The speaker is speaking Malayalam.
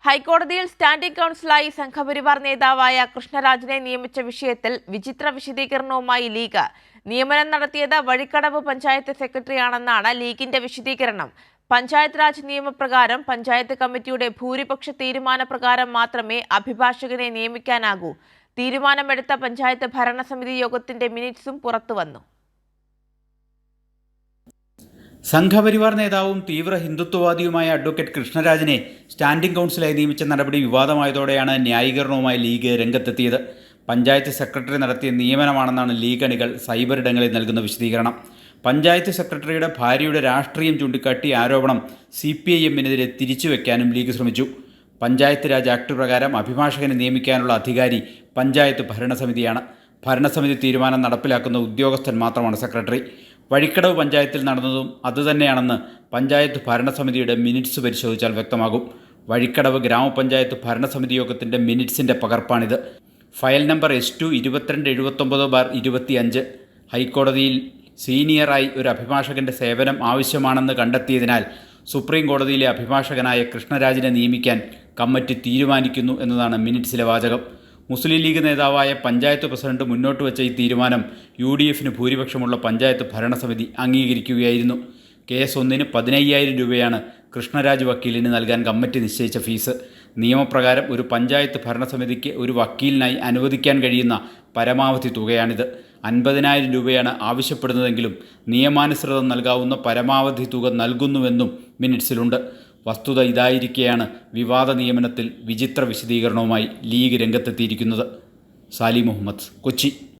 ഹൈക്കോടതിയിൽ സ്റ്റാൻഡിംഗ് കൗൺസിലായി സംഘപരിവാർ നേതാവായ കൃഷ്ണരാജിനെ നിയമിച്ച വിഷയത്തിൽ വിചിത്ര വിശദീകരണവുമായി ലീഗ്. നിയമനം നടത്തിയത് വഴിക്കടവ് പഞ്ചായത്ത് സെക്രട്ടറിയാണെന്നാണ് ലീഗിന്റെ വിശദീകരണം. പഞ്ചായത്ത് രാജ് നിയമപ്രകാരം പഞ്ചായത്ത് കമ്മിറ്റിയുടെ ഭൂരിപക്ഷ തീരുമാനപ്രകാരം മാത്രമേ അഭിഭാഷകനെ നിയമിക്കാനാകൂ. തീരുമാനമെടുത്ത പഞ്ചായത്ത് ഭരണസമിതി യോഗത്തിന്റെ മിനിറ്റ്സും പുറത്തുവന്നു. സംഘപരിവാർ നേതാവും തീവ്ര ഹിന്ദുത്വവാദിയുമായ അഡ്വക്കേറ്റ് കൃഷ്ണരാജിനെ സ്റ്റാൻഡിംഗ് കൗൺസിലായി നിയമിച്ച നടപടി വിവാദമായതോടെയാണ് ന്യായീകരണവുമായി ലീഗ് രംഗത്തെത്തിയത്. പഞ്ചായത്ത് സെക്രട്ടറി നടത്തിയ നിയമനമാണെന്നാണ് ലീഗ് അണികൾ സൈബറിടങ്ങളിൽ നൽകുന്ന വിശദീകരണം. പഞ്ചായത്ത് സെക്രട്ടറിയുടെ ഭാര്യയുടെ രാഷ്ട്രീയം ചൂണ്ടിക്കാട്ടി ആരോപണം CPIM-നെതിരെ തിരിച്ചുവെക്കാനും ലീഗ് ശ്രമിച്ചു. പഞ്ചായത്ത് രാജ് ആക്ട് പ്രകാരം അഭിഭാഷകനെ നിയമിക്കാനുള്ള അധികാരി പഞ്ചായത്ത് ഭരണസമിതിയാണ്. ഭരണസമിതി തീരുമാനം നടപ്പിലാക്കുന്ന ഉദ്യോഗസ്ഥൻ മാത്രമാണ് സെക്രട്ടറി. വഴിക്കടവ് പഞ്ചായത്തിൽ നടന്നതും അതുതന്നെയാണെന്ന് പഞ്ചായത്ത് ഭരണസമിതിയുടെ മിനിറ്റ്സ് പരിശോധിച്ചാൽ വ്യക്തമാകും. വഴിക്കടവ് ഗ്രാമപഞ്ചായത്ത് ഭരണസമിതി യോഗത്തിൻ്റെ മിനിറ്റ്സിൻ്റെ പകർപ്പാണിത്. File number S2 2279/25. ഹൈക്കോടതിയിൽ സീനിയറായി ഒരു അഭിഭാഷകൻ്റെ സേവനം ആവശ്യമാണെന്ന് കണ്ടെത്തിയതിനാൽ സുപ്രീം കോടതിയിലെ അഭിഭാഷകനായ കൃഷ്ണരാജിനെ നിയമിക്കാൻ കമ്മിറ്റി തീരുമാനിക്കുന്നു എന്നതാണ് മിനിറ്റ്സിലെ വാചകം. മുസ്ലിം ലീഗ് നേതാവായ പഞ്ചായത്ത് പ്രസിഡന്റ് മുന്നോട്ട് വെച്ച ഈ തീരുമാനം UDF-ന് ഭൂരിപക്ഷമുള്ള പഞ്ചായത്ത് ഭരണസമിതി അംഗീകരിക്കുകയായിരുന്നു. കേസ് 1-ന് 15,000 രൂപയാണ് കൃഷ്ണരാജ് വക്കീലിന് നൽകാൻ കമ്മിറ്റി നിശ്ചയിച്ച ഫീസ്. നിയമപ്രകാരം ഒരു പഞ്ചായത്ത് ഭരണസമിതിക്ക് ഒരു വക്കീലിനായി അനുവദിക്കാൻ കഴിയുന്ന പരമാവധി തുകയാണിത്. 50,000 രൂപയാണ് ആവശ്യപ്പെടുന്നതെങ്കിലും നിയമാനുസൃതം നൽകാവുന്ന പരമാവധി തുക നൽകുന്നുവെന്നും മിനിറ്റ്സിലുണ്ട്. വസ്തുത ഇതായിരിക്കെയാണ് വിവാദ നിയമനത്തിൽ വിചിത്ര വിശദീകരണവുമായി ലീഗ് രംഗത്തെത്തിയിരിക്കുന്നത്. സാലി മുഹമ്മദ്, കൊച്ചി.